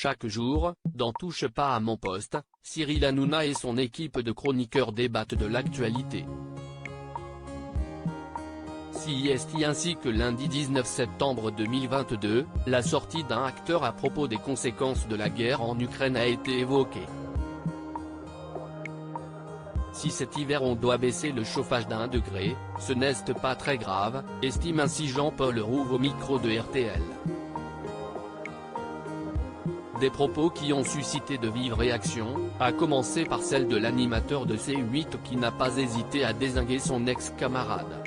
Chaque jour, dans Touche pas à mon poste, Cyril Hanouna et son équipe de chroniqueurs débattent de l'actualité. CIST ainsi que lundi 19 septembre 2022, la sortie d'un acteur à propos des conséquences de la guerre en Ukraine a été évoquée. Si cet hiver on doit baisser le chauffage d'1 degré, ce n'est pas très grave, estime ainsi Jean-Paul Rouve au micro de RTL. Des propos qui ont suscité de vives réactions, à commencer par celle de l'animateur de C8 qui n'a pas hésité à dézinguer son ex-camarade.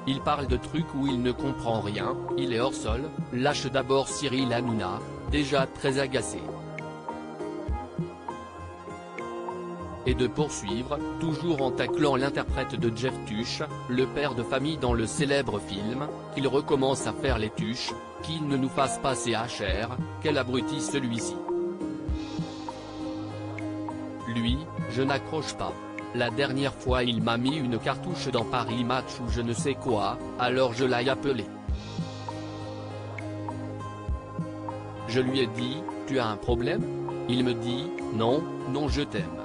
Il parle de trucs où il ne comprend rien, il est hors sol, lâche d'abord Cyril Hanouna, déjà très agacé. Et de poursuivre, toujours en taclant l'interprète de Jeff Tuche, le père de famille dans le célèbre film, qu'il recommence à faire les tuches, qu'il ne nous fasse pas CHR, quel abruti celui-ci. Lui, je n'accroche pas. La dernière fois il m'a mis une cartouche dans Paris Match ou je ne sais quoi, alors je l'ai appelé. Je lui ai dit, tu as un problème? Il me dit, non, non je t'aime.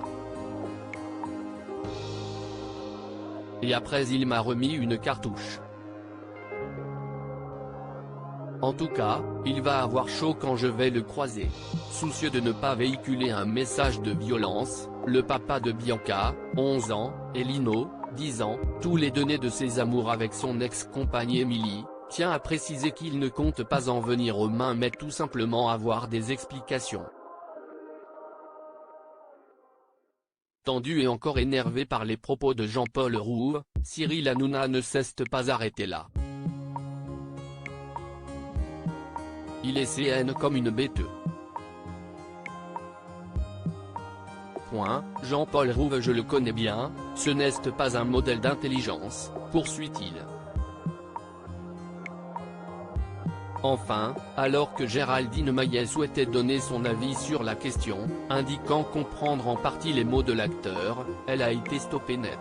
Et après il m'a remis une cartouche. En tout cas, il va avoir chaud quand je vais le croiser. Soucieux de ne pas véhiculer un message de violence, le papa de Bianca, 11 ans, et Lino, 10 ans, tous les deux nés de ses amours avec son ex-compagne Émilie, tient à préciser qu'il ne compte pas en venir aux mains mais tout simplement avoir des explications. Tendu et encore énervé par les propos de Jean-Paul Rouve, Cyril Hanouna ne s'est pas arrêté là. Il est CN comme une bête. Jean-Paul Rouve je le connais bien, ce n'est pas un modèle d'intelligence, poursuit-il. Enfin, alors que Géraldine Maillet souhaitait donner son avis sur la question, indiquant comprendre en partie les mots de l'acteur, elle a été stoppée net.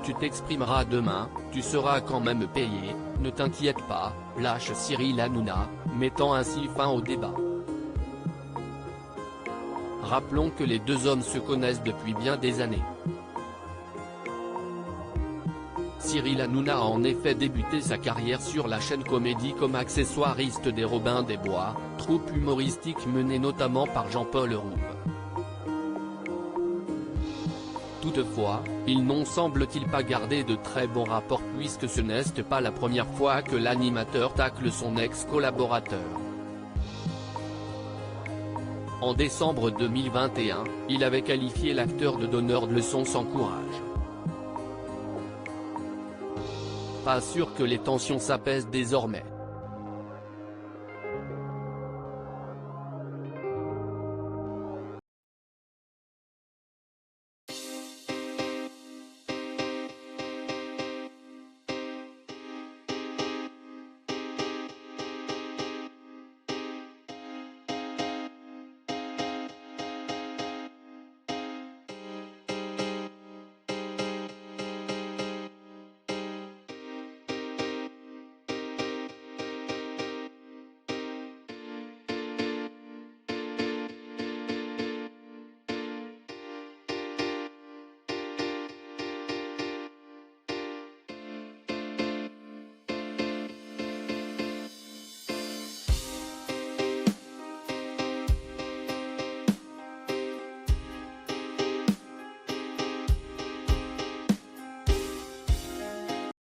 Tu t'exprimeras demain, tu seras quand même payé, ne t'inquiète pas, lâche Cyril Hanouna, mettant ainsi fin au débat. Rappelons que les deux hommes se connaissent depuis bien des années. Cyril Hanouna a en effet débuté sa carrière sur la chaîne Comédie comme accessoiriste des Robins des Bois, troupe humoristique menée notamment par Jean-Paul Rouve. Toutefois, ils n'ont semble-t-il pas gardé de très bons rapports puisque ce n'est pas la première fois que l'animateur tacle son ex-collaborateur. En décembre 2021, il avait qualifié l'acteur de donneur de leçons sans courage. Pas sûr que les tensions s'apaisent désormais.